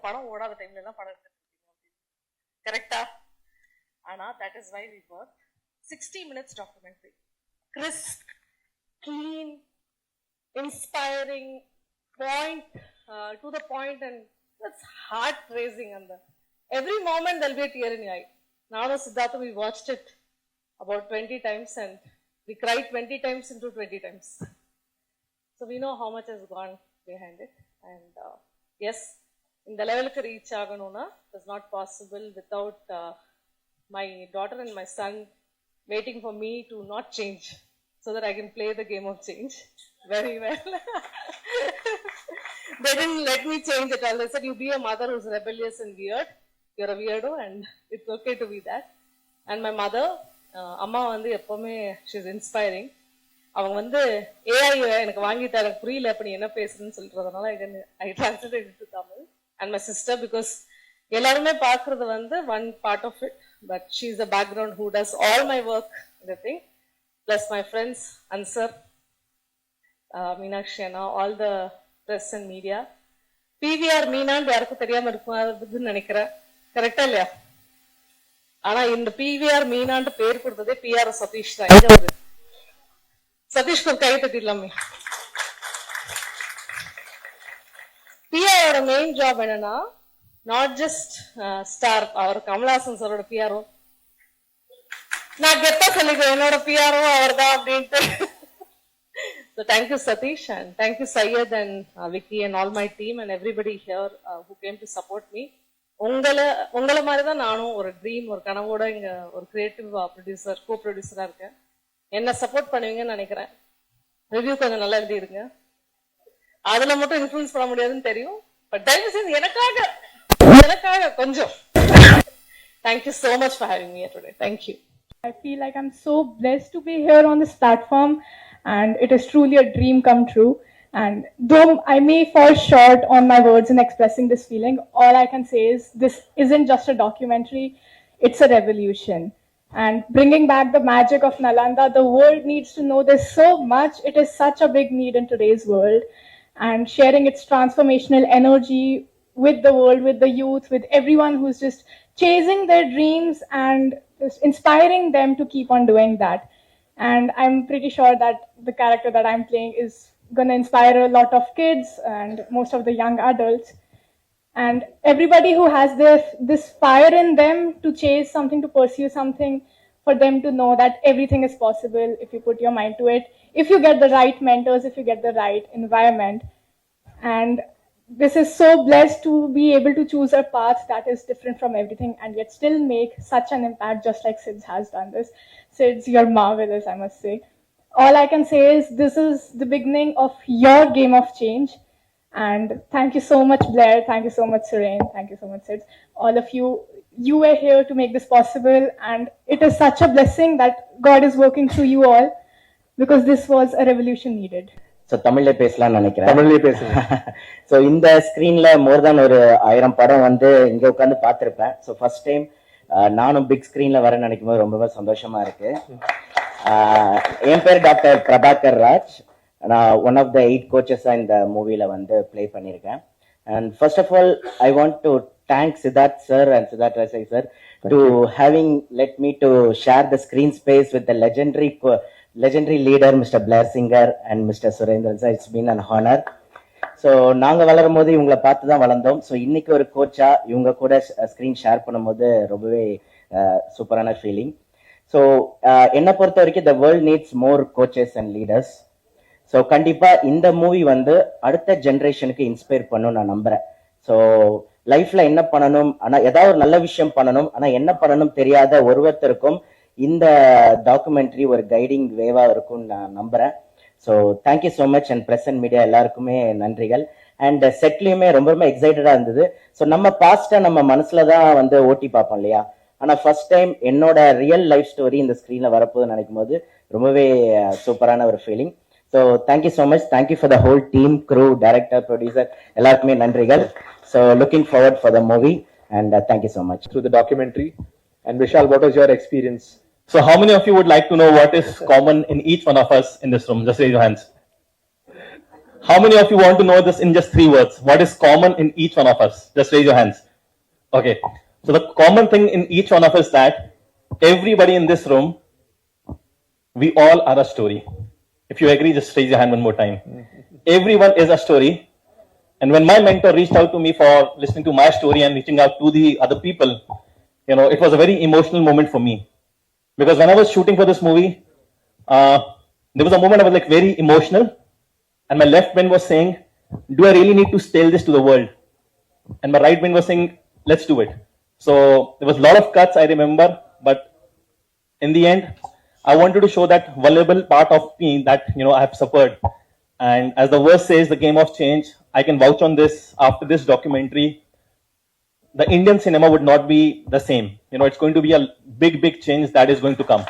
படம் ஓடாத டைம்ல எல்லாம் படம் எடுத்துட்டு கரெக்டா? ஆனா that is why we work 60 minutes documentary, crisp, clean, inspiring, to the point, and that's heart raising. And every moment there'll be a tear in your eye. Now Siddharth, we watched it about 20 times and we cried 20 times into 20 times. So we know how much has gone behind it. And yes, in the level to reach aganona is not possible without my daughter and my son waiting for me to not change so that I can play the game of change very well. They didn't let me change at all. They said, you be a mother who's rebellious and weird. You're a weirdo and it's okay to be that. And my mother, அம்மா வந்து எப்பவுமே she's inspiring. அவங்க வந்து AI எனக்கு வாங்கிட்டு எனக்கு புரியல அப்படி என்ன பேசுறேன்னு சொல்றதுனால I translated it to Tamil. And my sister, because எல்லாருமே பார்க்கறது வந்து one part of it, but she's the background who does all my work, the thing. Plus my friends, Ansar, Meena Chhabbria, all the press and media. PVR Meena யாருக்கும் தெரியாம இருக்கும்னு நினைக்கிறேன். கரெக்டா இல்லையா? ஆனா இந்த பிவிஆர் மீனான்னு பேர் கொடுத்ததே பிஆர் சதீஷ் தான். சதீஷ்க்கு ஒரு கை தட்டிடலாமே. பிஆரோட மெயின் ஜாப் என்னன்னா நாட் ஜஸ்ட் ஸ்டார், அவர் கமல்ஹாசன் சாரோட பிஆரோ. நான் கெத்தா சொல்லிக்கிறேன் என்னோட பிஆரோ அவர் தான் அப்படின்ட்டு. So thank you Satish and thank you Syed and Vicky and all my team and everybody here who came to support me. உங்களை மாதிரி தான் நானும் ஒரு ட்ரீம், ஒரு கனவோட இங்க ஒரு கிரியேட்டிவ் ப்ரொடியூசர், கோ ப்ரொடியூசரா இருக்கேன். என்ன சப்போர்ட் பண்ணுவீங்கன்னு நினைக்கிறேன். ரிவ்யூ கொஞ்சம் நல்லா எழுதிருங்க. அதுல மட்டும் இன்ஃபுளுன்ஸ் பண்ண முடியாதுன்னு தெரியும், பட் தயவு செய்து எனக்காக கொஞ்சம். Thank you so much for having me here today. Thank you. I feel like I'm so blessed to be here on this platform and it is truly a dream come true. And though I may fall short on my words in expressing this feeling, all I can say is this isn't just a documentary, it's a revolution. And bringing back the magic of Nalanda, the world needs to know this so much. It is such a big need in today's world. And sharing its transformational energy with the world, with the youth, with everyone who's just chasing their dreams and just inspiring them to keep on doing that. And I'm pretty sure that the character that I'm playing is going to inspire a lot of kids and most of the young adults and everybody who has this fire in them to chase something, to pursue something, for them to know that everything is possible if you put your mind to it, if you get the right mentors, if you get the right environment. And this is so blessed to be able to choose a path that is different from everything and yet still make such an impact, just like Sids has done this. Sids, you're marvelous, I must say. All I can say is this is the beginning of your game of change. And thank you so much, Blair. Thank you so much, Suren. Thank you so much, Sid. All of you, you were here to make this possible. And it is such a blessing that God is working through you all because this was a revolution needed. So, Tamil பேசலாம் நினைக்கிறேன். தமிழ்ல பேசுறேன். So, இந்த ஸ்கிரீன்ல more than ஒரு 1000 படம் வந்து இங்க உட்கார்ந்து பார்த்திருப்பேன். So, first time நானும் பிக் ஸ்கிரீன்ல வர நினைக்கும் போது ரொம்பவே சந்தோஷமா இருக்கு. என் பேர் டாக்டர் பிரபாகர் ராஜ். நான் ஒன் ஆஃப் த 8 கோச்சஸா இந்த மூவில வந்து பிளே பண்ணியிருக்கேன். And first of all I want to thank Siddharth sir and Siddharth Rajasekhar sir to having let me to share the screen space with the legendary leader Mr. Blair Singer and Mr. Surendran sir. It's been an honor. So நாங்கள் வளரும் போது இவங்களை பார்த்து தான் வளர்ந்தோம். So இன்னைக்கு ஒரு கோச்சா இவங்க கூட ஸ்க்ரீன் ஷேர் பண்ணும்போது ரொம்பவே சூப்பரான ஃபீலிங். ஸோ என்னை பொறுத்த வரைக்கும் the world needs more coaches and leaders. So கண்டிப்பாக இந்த மூவி வந்து அடுத்த ஜென்ரேஷனுக்கு இன்ஸ்பயர் பண்ணும் நான் நம்புறேன். ஸோ லைஃப்ல என்ன பண்ணணும், ஆனால் ஏதாவது ஒரு நல்ல விஷயம் பண்ணணும், ஆனால் என்ன பண்ணணும் தெரியாத ஒருவருத்தருக்கும் இந்த டாக்குமெண்ட்ரி ஒரு கைடிங் வேவா இருக்கும்னு நான் நம்புறேன். So thank you so much and press and media எல்லாருக்குமே நன்றிகள். அண்ட் செட்லையுமே ரொம்ப ரொம்ப எக்ஸைட்டடா இருந்தது. ஸோ நம்ம பாஸ்ட்டை நம்ம மனசுல தான் வந்து ஓட்டி பார்ப்போம் இல்லையா, ஆனால் ஃபர்ஸ்ட் டைம் என்னோட ரியல் லைஃப் ஸ்டோரி இந்த ஸ்க்ரீன்ல வரப்போகுதுன்னு நினைக்கும் போது ரொம்பவே சூப்பரான ஒரு feeling. So thank you so much. Thank you for the whole team, crew, director, producer எல்லாருக்குமே நன்றிகள். So looking forward for the movie and thank you so much. Through the documentary. And Vishal, what was your experience? So how many of you would like to know what is common in each one of us in this room? Just raise your hands. How many of you want to know this in just 3 words? What is common in each one of us? Just raise your hands. Okay. So the common thing in each one of us is that everybody in this room, we all are a story. If you agree, just raise your hand one more time. Everyone is a story. And when my mentor reached out to me for listening to my story and reaching out to the other people, it was a very emotional moment for me. Because when I was shooting for this movie, there was a moment I was like very emotional. And my left brain was saying, do I really need to tell this to the world? And my right brain was saying, let's do it. So there was a lot of cuts, I remember. But in the end, I wanted to show that vulnerable part of me that, I have suffered. And as the verse says, the game of change, I can vouch on this. After this documentary, the Indian cinema would not be the same. It's going to be a big, big change that is going to come.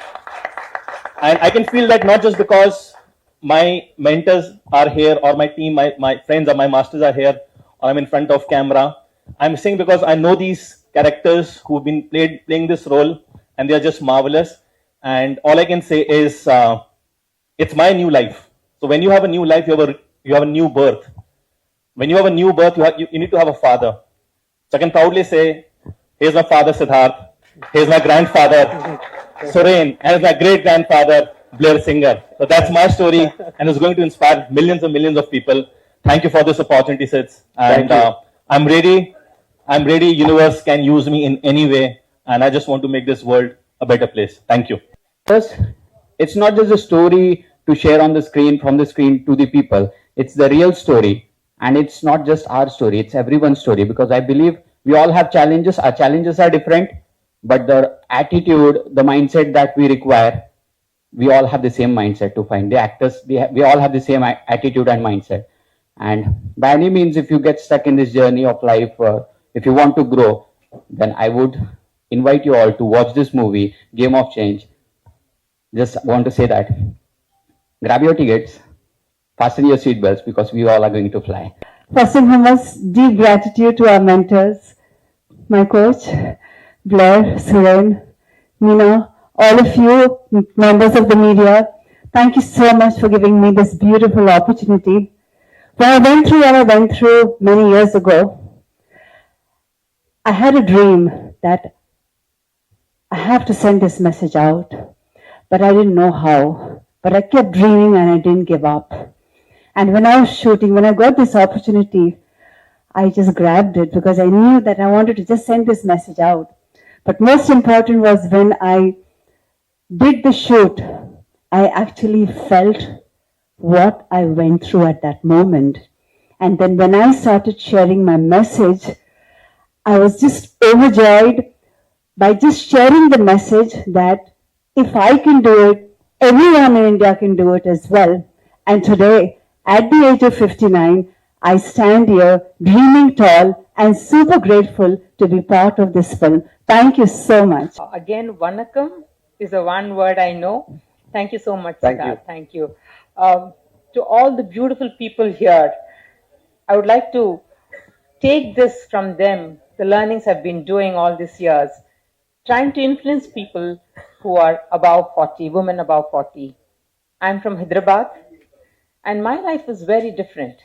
And I can feel that not just because my mentors are here or my team, my friends or my masters are here or I'm in front of camera. I'm saying because I know these characters who've been playing this role and they're just marvelous. And all I can say is it's my new life. So when you have a new life, you have a new birth. When you have a new birth, you need to have a father. So I can proudly say, here's my father, Siddharth. Here's my grandfather, Suren. And here's my great-grandfather, Blair Singer. So that's my story, and it's going to inspire millions and millions of people. Thank you for this opportunity, Sids. And I'm ready. Universe can use me in any way. And I just want to make this world a better place. Thank you. First, it's not just a story to share on the screen, from the screen to the people. It's the real story. And it's not just our story, it's everyone's story, because I believe we all have challenges. Our challenges are different, but the attitude, the mindset that we require, we all have the same mindset to find. The actors, we all have the same attitude and mindset. And by any means, if you get stuck in this journey of life, if you want to grow, then I would invite you all to watch this movie, Game of Change. Just want to say that. Grab your tickets. Fasten your seatbelts because we all are going to fly. First and foremost, deep gratitude to our mentors, my coach, Blair, Suren, Meena, all of you, members of the media. Thank you so much for giving me this beautiful opportunity. When I went through what I went through many years ago, I had a dream that I have to send this message out, but I didn't know how. But I kept dreaming and I didn't give up. And when I was shooting, when I got this opportunity, I just grabbed it because I knew that I wanted to just send this message out. But most important was when I did the shoot, I actually felt what I went through at that moment. And then when I started sharing my message, I was just overjoyed by just sharing the message that if I can do it, everyone in India can do it as well. And today, at the age of 59, I stand here dreaming tall and super grateful to be part of this film. Thank you so much. Again, Vanakkam is the one word I know. Thank you so much, Siddharth. Thank you. To all the beautiful people here, I would like to take this from them, the learnings I've been doing all these years, trying to influence people who are above 40, women above 40. I'm from Hyderabad, and my life was very different.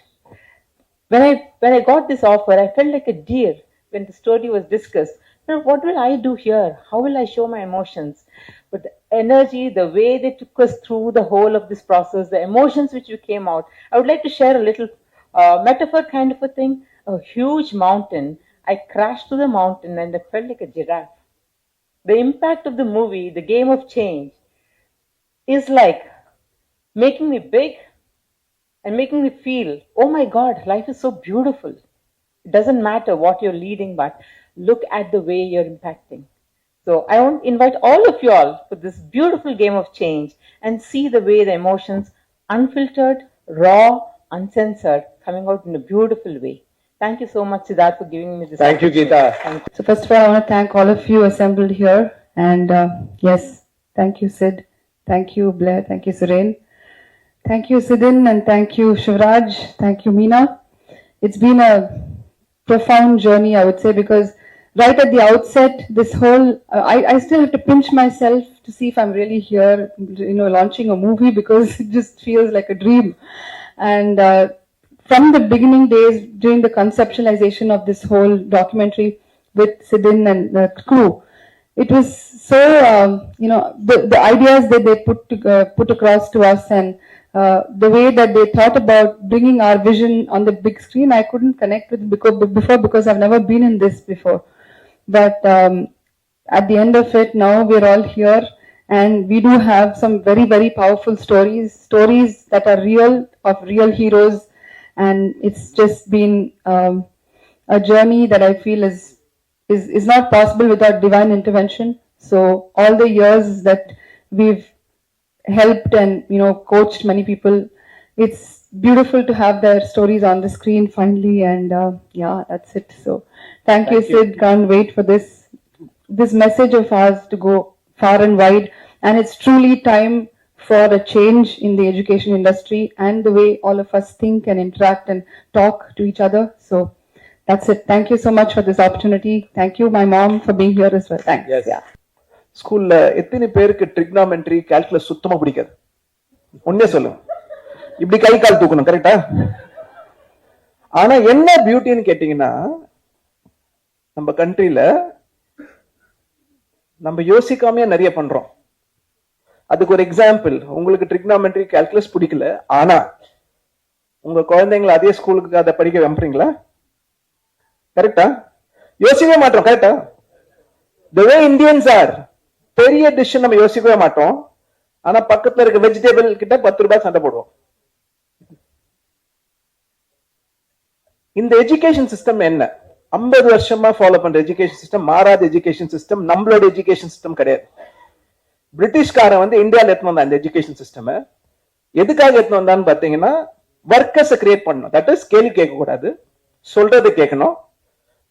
When I got this offer, I felt like a deer when the story was discussed. Now, what will I do here? How will I show my emotions? But the energy, the way they took us through the whole of this process, the emotions which we came out, I would like to share a little metaphor kind of a thing. A huge mountain. I crashed through the mountain and I felt like a giraffe. The impact of the movie, the game of change, is like making me big and making me feel, oh my God, life is so beautiful. It doesn't matter what you're leading, but look at the way you're impacting. So I want to invite all of you all for this beautiful game of change and see the way the emotions, unfiltered, raw, uncensored, coming out in a beautiful way. Thank you so much, Siddharth, for giving me this opportunity. Thank you, Geeta. So first of all, I want to thank all of you assembled here. And yes, thank you, Sid. Thank you, Blair. Thank you, Suren. Thank you, Sidin. And thank you, Shivraj. Thank you, Meena. It's been a profound journey, I would say, because right at the outset, this whole, I still have to pinch myself to see if I'm really here, launching a movie, because it just feels like a dream. And from the beginning days during the conceptualization of this whole documentary with Sidin and the crew, it was so, the ideas that they put across to us, and the way that they thought about bringing our vision on the big screen, I couldn't connect with before because I've never been in this before. But at the end of it, now we're all here, and we do have some very, very powerful stories that are real, of real heroes, and it's just been a journey that I feel is not possible without divine intervention. So all the years that we've helped and coached many people, it's beautiful to have their stories on the screen finally, and yeah, that's it. So thank you, Sid. Can't wait for this message of ours to go far and wide, and it's truly time for a change in the education industry and the way all of us think and interact and talk to each other. So that's it. Thank you so much for this opportunity. Thank you, my mom, for being here as well. Thanks. Yes. Yeah. ஸ்கூல்ல எத்தனை பேருக்கு trigonometry calculus சுத்தமா பிடிக்காது? உண்மையா சொல்லுங்க. இப்படி கை கால் தூக்கணும், கரெக்டா? ஆனா என்ன பியூட்டின்னு கேட்டீங்கன்னா, நம்ம கண்ட்ரில நம்ம யோசிக்காமயே நிறைய பண்றோம். அதுக்கு ஒரு எக்ஸாம்பிள், உங்களுக்கு ட்ரிக்னாமெட்ரி கால்குலஸ் பிடிக்கல, ஆனா உங்க குழந்தைங்களை அதே ஸ்கூலுக்கு அதை படிக்க அனுப்புறீங்களா? கரெக்டா? யோசிக்கவே மாட்டோம், கரெக்டா? The way Indians are, பெரிய டிஷ் நம்ம யோசிக்கவே மாட்டோம், ஆனா பக்கத்துல இருக்க வெஜிடபிள் கிட்ட 10 ரூபாய் சண்டை போடுவோம். இந்த எஜுகேஷன் சிஸ்டம் என்ன? 50 வருஷமா ஃபாலோ பண்ற எஜுகேஷன் சிஸ்டம், மாறாத எஜுகேஷன் சிஸ்டம், நம்மளோட எஜுகேஷன் சிஸ்டம் கிடையாது. பிரிட்டிஷ்காரன் வந்து இந்தியாவில் எடுத்து வந்தான் இந்த எஜுகேஷன் சிஸ்டம். எதுக்காக எடுத்து வந்தான்னு பாத்தீங்கன்னா, ஒர்க்கர்ஸ் கிரியேட் பண்ணணும். தட் இஸ் கேள்வி கேட்க கூடாது, சொல்றது கேட்கணும்,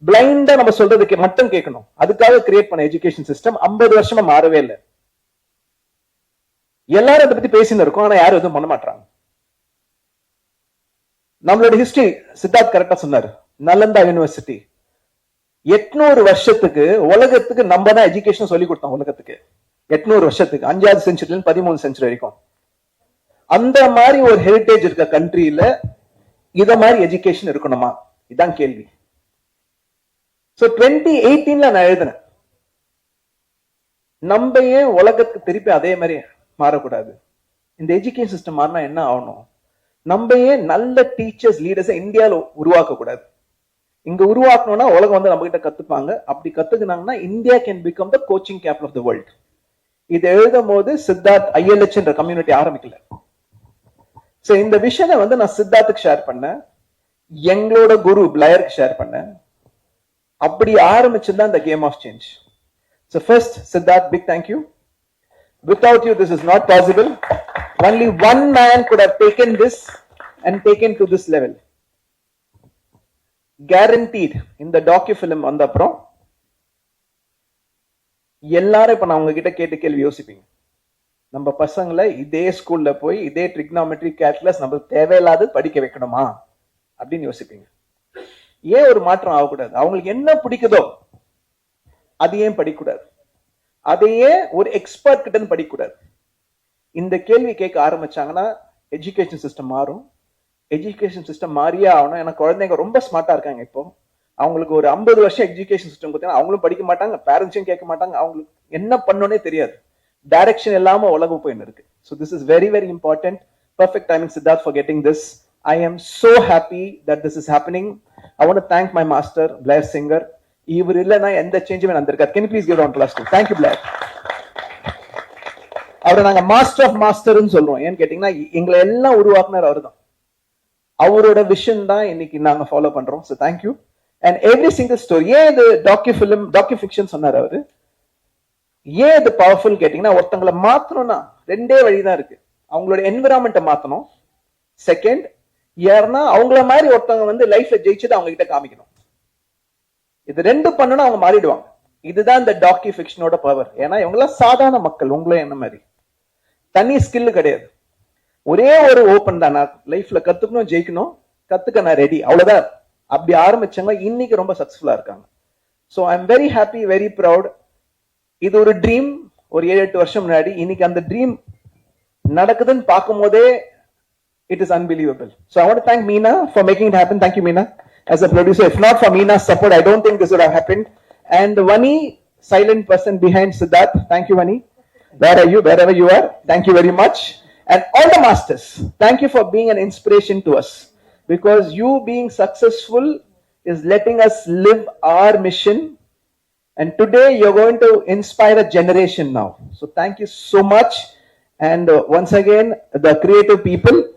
பிளைண்டா நம்ம சொல்றது மட்டும் கேட்கணும். அதுக்காக கிரியேட் பண்ண எஜுகேஷன் சிஸ்டம் 50 வருஷமா மாறவே இல்லை. எல்லாரும் அதை பத்தி பேசின்னு இருக்கோம், ஆனா யாரும் எதுவும் பண்ண மாட்டாங்க. நம்மளோட ஹிஸ்டரி சித்தார்த் கரெக்டா சொன்னாரு. நலந்தா யூனிவர்சிட்டி 800 வருஷத்துக்கு உலகத்துக்கு நம்ம தான் எஜுகேஷன் சொல்லி கொடுத்தோம். உலகத்துக்கு 800 வருஷத்துக்கு, 5வது செஞ்சுரில 13 செஞ்சுரி வரைக்கும். அந்த மாதிரி ஒரு ஹெரிட்டேஜ் இருக்க கண்ட்ரியில இத மாதிரி எஜுகேஷன் இருக்கணுமா? இதான் கேள்வி. சோ 2018ல நான் எழுதினேன், நம்ம ஏன் உலகத்துக்கு திருப்பி அதே மாதிரி மாறக்கூடாது? இந்த எஜுகேஷன் சிஸ்டம் மாறினா என்ன ஆகணும்? நம்ம ஏன் நல்ல டீச்சர்ஸ் லீடர்ஸ் இந்தியாவில் உருவாக்க கூடாது? இங்க உருவாக்கணும்னா உலகம் வந்து நம்ம கிட்ட கத்துப்பாங்க. அப்படி கத்துக்கினாங்கன்னா India can become the coaching capital of the world. இதை எழுதும் போது சித்தார்த் ILH என்ற கம்யூனிட்டி ஆரம்பிக்கல. சோ இந்த விஷயம் வந்து நான் சித்தார்த்துக்கு ஷேர் பண்ணேன், எங்களோட குரு பிளயருக்கு ஷேர் பண்ணேன். அப்படி ஆரம்பிச்சுதான் the game of change. So first, Siddharth, big thank you. Without you, this is not possible. Only one man could have taken this and taken to this level. Guaranteed. In the docu-film வந்த அப்புறம் எல்லாரும் இப்ப நான் உங்ககிட்ட கேட்ட கேள்வி யோசிப்பீங்க. நம்ம பசங்களை இதே ஸ்கூல்ல போய் இதே ட்ரிக்னாமெட்ரி கால்குலஸ் நம்ம தேவையில்லாத படிக்க வைக்கணுமா அப்படின்னு யோசிப்பீங்க. ஏன் ஒரு மாற்றம் ஆகக்கூடாது? அவங்களுக்கு என்ன பிடிக்குதோ அது ஏன் படிக்கக்கூடாது? அதையே ஒரு எக்ஸ்பர்ட் கிட்ட படிக்கக்கூடாது? இந்த கேள்வி கேட்க ஆரம்பிச்சாங்கன்னா எஜுகேஷன் சிஸ்டம் மாறும். எஜுகேஷன் சிஸ்டம் மாறியே ஆகணும். ஏன்னா குழந்தைங்க ரொம்ப ஸ்மார்ட்டா இருக்காங்க. இப்போ அவங்களுக்கு ஒரு 50 வருஷம் எஜுகேஷன் சிஸ்டம் கொடுத்தீங்கன்னா அவங்களும் படிக்க மாட்டாங்க, பேரண்ட்ஸையும் கேட்க மாட்டாங்க, அவங்களுக்கு என்ன பண்ணணும்னே தெரியாது, டைரக்ஷன் இல்லாம உலகம் போயின்னு இருக்கு. So this is very, very important. Perfect timing, Siddharth, for getting this. I am so happy that this is happening. I want to thank my master, Blair Singer. இவர் இல்லைன்னா எந்த சேஞ்சுமே நடந்திருக்காது. Can you please give round applause to? Thank you, Blair. அவரை நாங்க master of மாஸ்டர்னு சொல்றோம். ஏன்னு கேட்டீங்கன்னா எங்களை எல்லாம் உருவாக்குனர் அவர் தான். அவரோட விஷன் தான் இன்னைக்கு நாங்க ஃபாலோ பண்றோம். So thank you. And every single story. ஏன் இது டாக்யூ-ஃபிக்ஷன் சொன்னார் அவரு? ஏன் இது பவர்ஃபுல் கேட்டீங்கன்னா, ஒருத்தங்களை மாத்தணும்னா 2 வழிதான் இருக்கு. அவங்களோட என்விரான்மெண்ட்டை மாத்தணும். செகண்ட், யாருன்னா அவங்கள மாதிரி ஒருத்தவங்க வந்து லைஃப்ல ஜெயிச்சது அவங்க கிட்ட காமிக்கணும். இது 2 பண்ணணும், அவங்க மாறிடுவாங்க. இதுதான் இந்த டாக்யூ-ஃபிக்ஷனோட பவர். ஏன்னா இவங்கெல்லாம் சாதாரண மக்கள், உங்களே என்ன மாதிரி. தனி ஸ்கில் கிடையாது. ஒரே ஒரு ஓப்பன் தான், நான் லைஃப்ல கத்துக்கணும், ஜெயிக்கணும், கத்துக்க நான் ரெடி, அவ்வளவுதான். அப்படி ஆரம்பிச்சவங்க இன்னைக்கு ரொம்ப சக்சஸ்ஃபுல்லா இருக்காங்க. So I am very happy, very proud. இது ஒரு ட்ரீம் ஒரு 7-8 வருஷம் முன்னாடி. இன்னைக்கு அந்த ட்ரீம் நடக்குதுன்னு பார்க்கும் போதே It is unbelievable. So I want to thank Meena for making it happen. Thank you, Meena, as a producer. If not for Meena's support, I don't think this would have happened. And Vani, silent person behind Siddharth. Thank you, Vani. Where are you? Wherever you are. Thank you very much. And all the masters, thank you for being an inspiration to us. Because you being successful is letting us live our mission. And today you're going to inspire a generation now. So thank you so much. And once again, the creative people.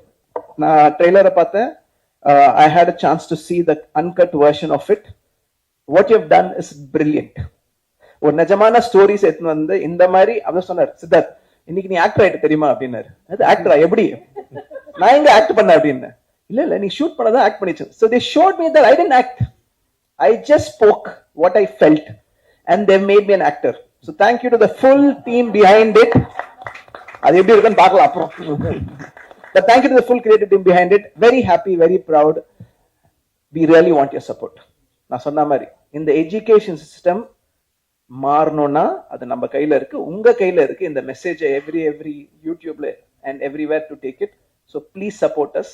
Trailer I had a chance to see the uncut version of it. What you have done is brilliant. ஒரு நிஜமான stories எடுத்துன்னு வந்து இந்த மாதிரி அவர் சொன்னார், சித்தார்த் இன்னைக்கு நீ actor ஆயிட்டு தெரியுமா அப்படின்னாரு. அது ஆக்டரா எப்படி? நான் எங்க ஆக்ட் பண்ண அப்படின்னு. இல்ல நீ ஷூட் பண்ணதான் ஆக்ட் பண்ணிச்சு. So they showed me that I didn't act. I just spoke what I felt and they made me an actor. So thank you to the full team behind it. அது எப்படி இருக்குன்னு பார்க்கலாம் அப்புறம். But thank you to the full creative team behind it. Very happy, very proud. We really want your support. நான் சொன்ன மாதிரி இந்த education system மாறணும்னா அது நம்ம கையில இருக்கு, உங்க கையில இருக்கு. இந்த மெசேஜ் எவ்ரி யூடியூப்ல and everywhere to take it. So please support us.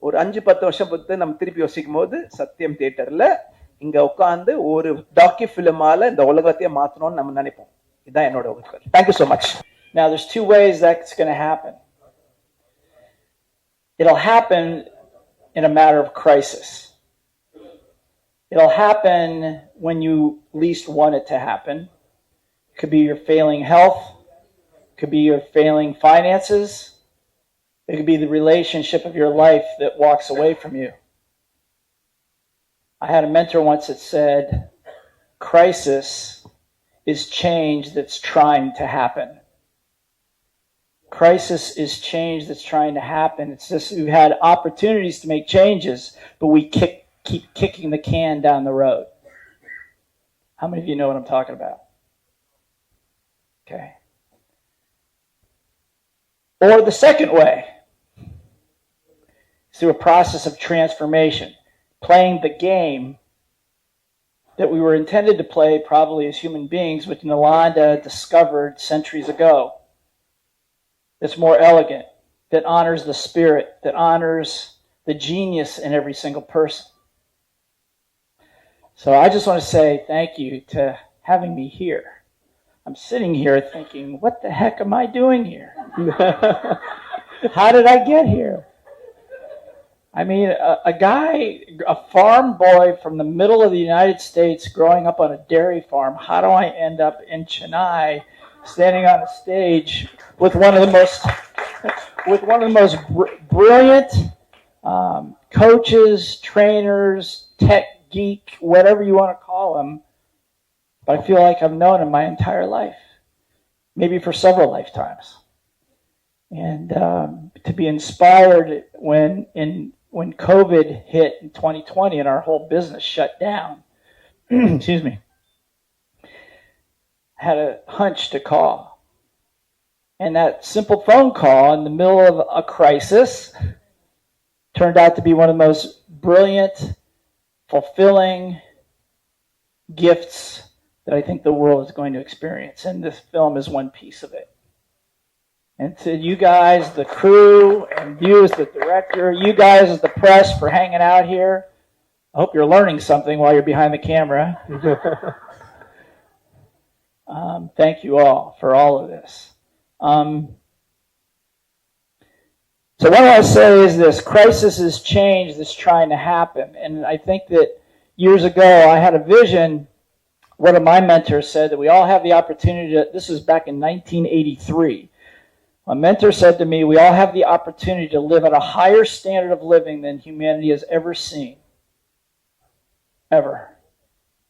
ஒரு 5-10 வருஷம் பொறுத்து நம்ம திருப்பி யோசிக்கும் போது சத்தியம் தியேட்டர்ல இங்க உட்காந்து ஒரு டாக்கி பிலிமால இந்த உலகத்தையே மாத்தணும்னு நம்ம நினைப்போம். இதுதான் என்னோட உலகம். Thank you so much. Now there's two ways that's going to happen. It'll happen in a matter of crisis. It'll happen when you least want it to happen. It could be your failing health. It could be your failing finances. It could be the relationship of your life that walks away from you. I had a mentor once that said, crisis is change that's trying to happen. Crisis is change that's trying to happen. It's just we've had opportunities to make changes, but we keep kicking the can down the road. How many of you know what I'm talking about? Okay. Or the second way, through a process of transformation, playing the game that we were intended to play probably as human beings, which Nalanda discovered centuries ago. That's more elegant, that honors the spirit, that honors the genius in every single person. So I just want to say thank you to having me here. I'm sitting here thinking, what the heck am I doing here? How did I get here? I mean, a guy, a farm boy from the middle of the United States growing up on a dairy farm, how do I end up in Chennai standing on a stage with one of the most brilliant coaches, trainers, tech geek, whatever you want to call them, but I feel like I've known him my entire life, maybe for several lifetimes. And to be inspired when COVID hit in 2020 and our whole business shut down, excuse me, I had a hunch to call. And that simple phone call in the middle of a crisis turned out to be one of the most brilliant, fulfilling gifts that I think the world is going to experience. And this film is one piece of it. And to you guys, the crew, and you as the director, you guys as the press for hanging out here, I hope you're learning something while you're behind the camera. Thank you all for all of this. So what I want to say is this: crisis is change that's trying to happen. And I think that years ago I had a vision. One of my mentors said that we all have the opportunity to, this is back in 1983. My mentor said to me, we all have the opportunity to live at a higher standard of living than humanity has ever seen. Ever.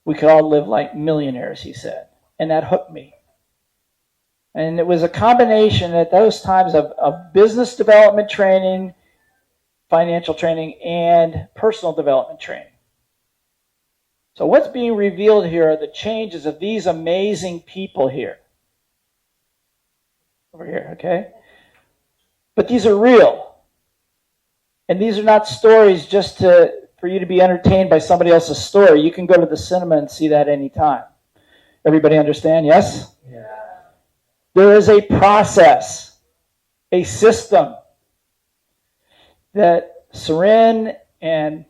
We could all live like millionaires, he said. And that hooked me. And it was a combination at those times of business development training, financial training, and personal development training. So what's being revealed here are the changes of these amazing people here. Over here, okay? But these are real. And these are not stories just for you to be entertained by somebody else's story. You can go to the cinema and see that anytime. Everybody understand? Yes? Yeah. There is a process, a system. that Seren and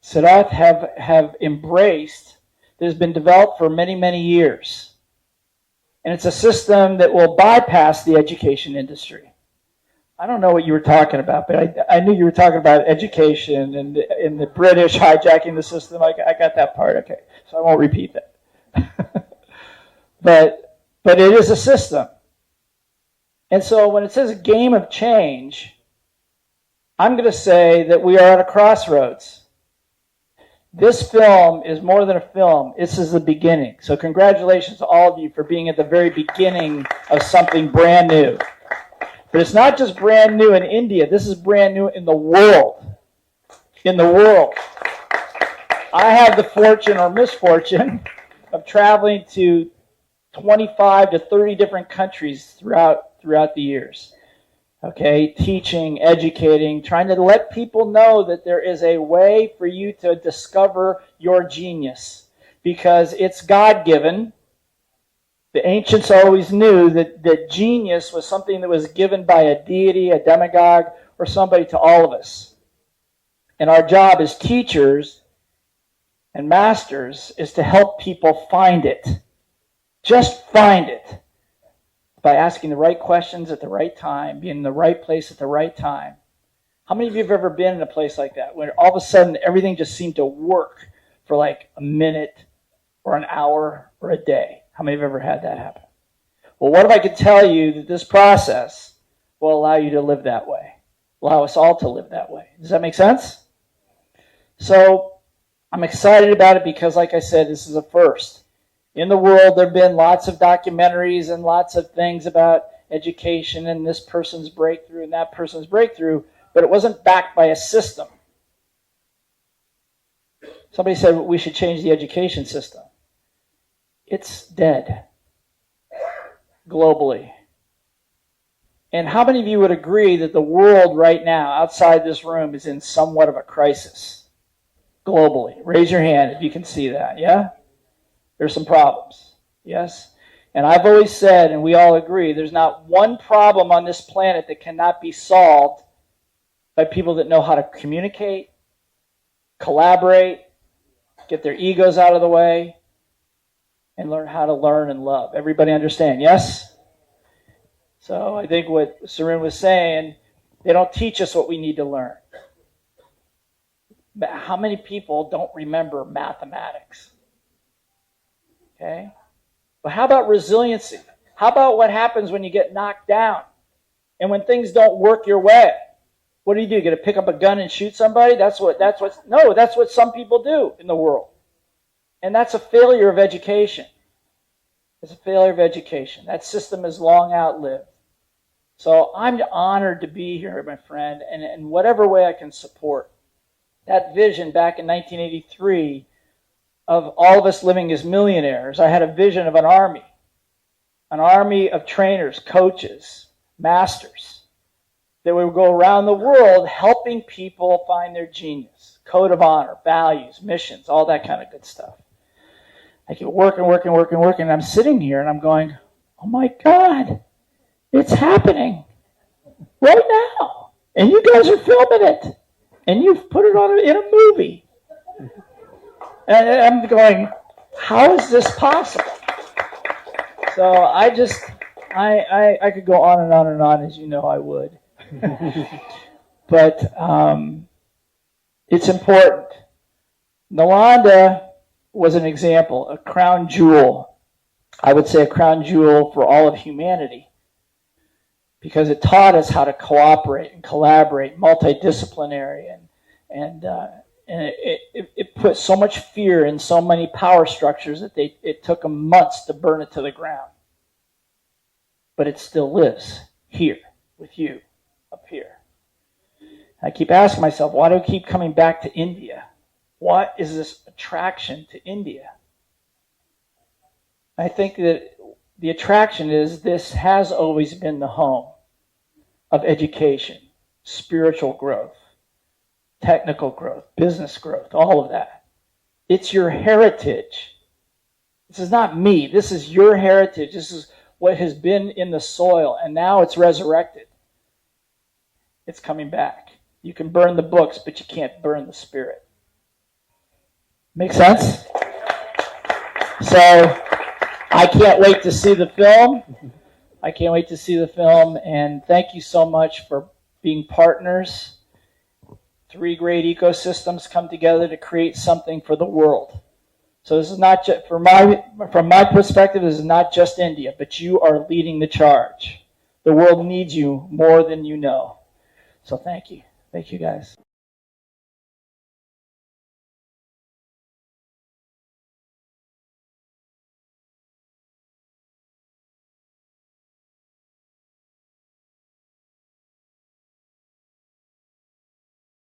Siddharth have embraced that has been developed for many, many years. And it's a system that will bypass the education industry. I don't know what you were talking about, but I knew you were talking about education and the British hijacking the system. I got that part, okay. So I won't repeat that. but it is a system. And so when it says a game of change, I'm going to say that we are at a crossroads. This film is more than a film. This is the beginning. So congratulations to all of you for being at the very beginning of something brand new. But it's not just brand new in India. This is brand new in the world. In the world. I have the fortune or misfortune of traveling to 25 to 30 different countries throughout the years. Okay, teaching, educating, trying to let people know that there is a way for you to discover your genius because it's God-given. The ancients always knew that genius was something that was given by a deity, a demagogue, or somebody to all of us. And our job as teachers and masters is to help people find it. Just find it. By asking the right questions at the right time, being in the right place at the right time. How many of you have ever been in a place like that where all of a sudden everything just seemed to work for like a minute or an hour or a day? How many have ever had that happen? Well, what if I could tell you that this process will allow you to live that way? Allow us all to live that way. Does that make sense? So I'm excited about it because, like I said, this is a first. In the world, there have been lots of documentaries and lots of things about education and this person's breakthrough and that person's breakthrough, but it wasn't backed by a system. Somebody said we should change the education system. It's dead globally. And how many of you would agree that the world right now, outside this room, is in somewhat of a crisis globally? Raise your hand if you can see that, yeah? There's some problems, yes? And I've always said, and we all agree, there's not one problem on this planet that cannot be solved by people that know how to communicate, collaborate, get their egos out of the way, and learn how to learn and love. Everybody understand, yes? So I think what Seren was saying, they don't teach us what we need to learn. But how many people don't remember mathematics? Okay? But how about resiliency? How about what happens when you get knocked down and when things don't work your way? What do? You get to pick up a gun and shoot somebody? That's what some people do in the world. And that's a failure of education. It's a failure of education. That system is long outlived. So I'm honored to be here, my friend, and in whatever way I can support that vision back in 1983 of all of us living as millionaires. I had a vision of an army of trainers, coaches, masters, that would go around the world helping people find their genius, code of honor, values, missions, all that kind of good stuff. I keep working, and I'm sitting here and I'm going, oh my God, it's happening right now. And you guys are filming it. And you've put it on in a movie. And I'm going, how is this possible? So I could go on and on and on, as you know I would. But it's important. Nalanda was an example, a crown jewel. I would say a crown jewel for all of humanity. Because it taught us how to cooperate and collaborate, multidisciplinary, and it put so much fear in so many power structures that it took them months to burn it to the ground. But it still lives here with you up here. I keep asking myself, why do I keep coming back to India? What is this attraction to India? I think that the attraction is this has always been the home of education, spiritual growth, technical growth, business growth, all of that. It's your heritage. This is not me. This is your heritage. This is what has been in the soil, and now it's resurrected. it's coming back. You can burn the books, but you can't burn the spirit. Make sense? So I can't wait to see the film. I can't wait to see the film, and thank you so much for being partners. 3 great ecosystems come together to create something for the world. So this is not just, from my perspective, this is not just India, but you are leading the charge. The world needs you more than you know. So thank you. Thank you, guys.